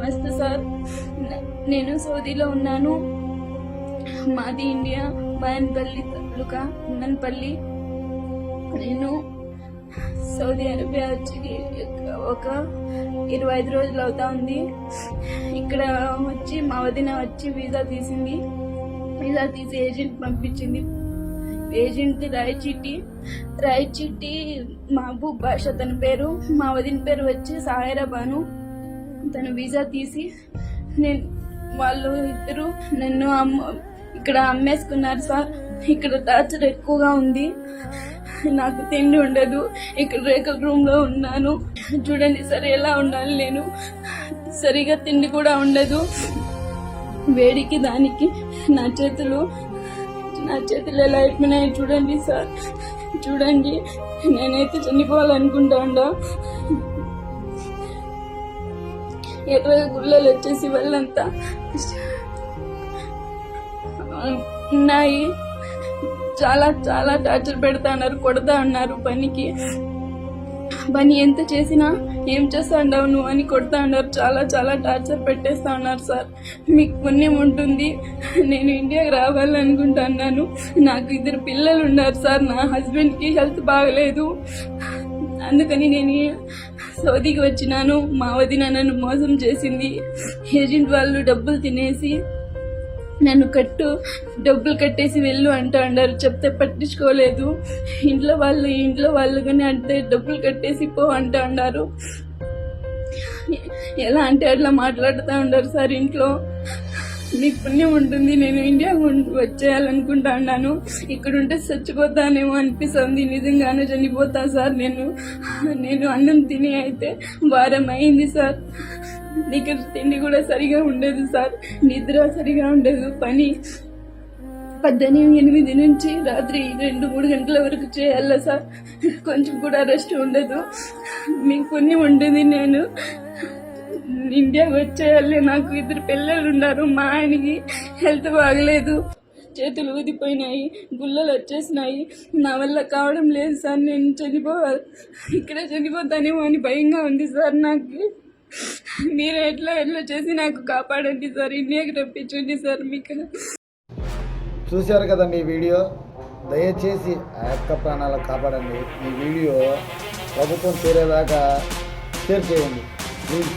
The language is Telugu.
నమస్తే సార్. నేను సౌదీలో ఉన్నాను. మాది ఇండియా, బాయన్పల్లి తాలూకా, ఉన్నన్పల్లి. నేను సౌదీ అరేబియా వచ్చి ఒక 25 రోజులు అవుతా ఉంది. ఇక్కడ వచ్చి మా వదిన వచ్చి వీసా తీసింది. వీసా తీసి ఏజెంట్ పంపించింది. ఏజెంట్ రాయచిట్టి మహబూబ్ బాషా తన పేరు. మా వదిన పేరు వచ్చి సాయిరా బాను. తను వీసా తీసి వాళ్ళు ఇద్దరు నన్ను ఇక్కడ అమ్మేసుకున్నారు సార్. ఇక్కడ టార్చర్ ఎక్కువగా ఉంది. నాకు తిండి ఉండదు. ఇక్కడ రేకుల రూమ్ లో ఉన్నాను. చూడండి సార్ ఎలా ఉండాలి. నేను సరిగా తిండి కూడా ఉండదు. వేడికి దానికి నా చేతులు ఎలా అయిపోయినాయి చూడండి సార్. చూడండి, నేనైతే చనిపోవాలనుకుంటా. ఎర్రగా గుళ్ళలు వచ్చేసి వాళ్ళంతా ఉన్నాయి. చాలా చాలా టార్చర్ పెడతా ఉన్నారు, కొడతా ఉన్నారు. పని ఎంత చేసినా ఏం చేస్తా ఉండవు నువ్వు అని కొడతా ఉన్నారు. చాలా చాలా టార్చర్ పెట్టేస్తా ఉన్నారు సార్. మీకు పుణ్యం ఉంటుంది. నేను ఇండియాకి రావాలనుకుంటున్నాను. నాకు 2 పిల్లలు ఉన్నారు సార్. నా హస్బెండ్కి హెల్త్ బాగలేదు. అందుకని నేను సౌదీకి వచ్చినాను. మా వదిన నన్ను మోసం చేసింది. ఏజెంట్ వాళ్ళు డబ్బులు తినేసి నన్ను డబ్బులు కట్టేసి వెళ్ళు అంటూ అన్నారు. చెప్తే పట్టించుకోలేదు. ఇంట్లో వాళ్ళు కానీ అంటే డబ్బులు కట్టేసి పో అంటూ అన్నారు. ఎలా అంటే అట్లా మాట్లాడుతూ ఉన్నారు సార్. ఇంట్లో మీకు పుణ్యం ఉంటుంది. నేను ఇండియా వచ్చేయాలనుకుంటా ఉన్నాను. ఇక్కడ ఉంటే చచ్చిపోతానేమో అనిపిస్తుంది. నిజంగానే చనిపోతా సార్. నేను అన్నం తిని అయితే వారం అయింది సార్. ఇక్కడ తిండి కూడా సరిగా ఉండదు సార్. నిద్ర సరిగా ఉండదు. పని 8 నుంచి రాత్రి 2-3 గంటల వరకు చేయాల సార్. కొంచెం కూడా రెస్ట్ ఉండదు. మీకు పుణ్యం ఉంటుంది. నేను ఇండియాకి వచ్చేయాలి. నాకు 2 పిల్లలు ఉన్నారు. మా ఆయనకి హెల్త్ బాగలేదు. చేతులు ఊదిపోయినాయి, గుళ్ళలు వచ్చేసినాయి. నా వల్ల కావడం లేదు సార్. నేను ఇక్కడే చనిపోతానేమో అని భయంగా ఉంది సార్. నాకు మీరు ఎట్లా చేసి నాకు కాపాడండి సార్. ఇండియాకి రప్పించండి సార్. మీకు చూశారు కదండి ఈ వీడియో. దయచేసి ఆ యొక్క ప్రాణాలను కాపాడండి. ఈ వీడియో ప్రభుత్వం చేరేదాకా షేర్ చేయండి ప్లీజ్.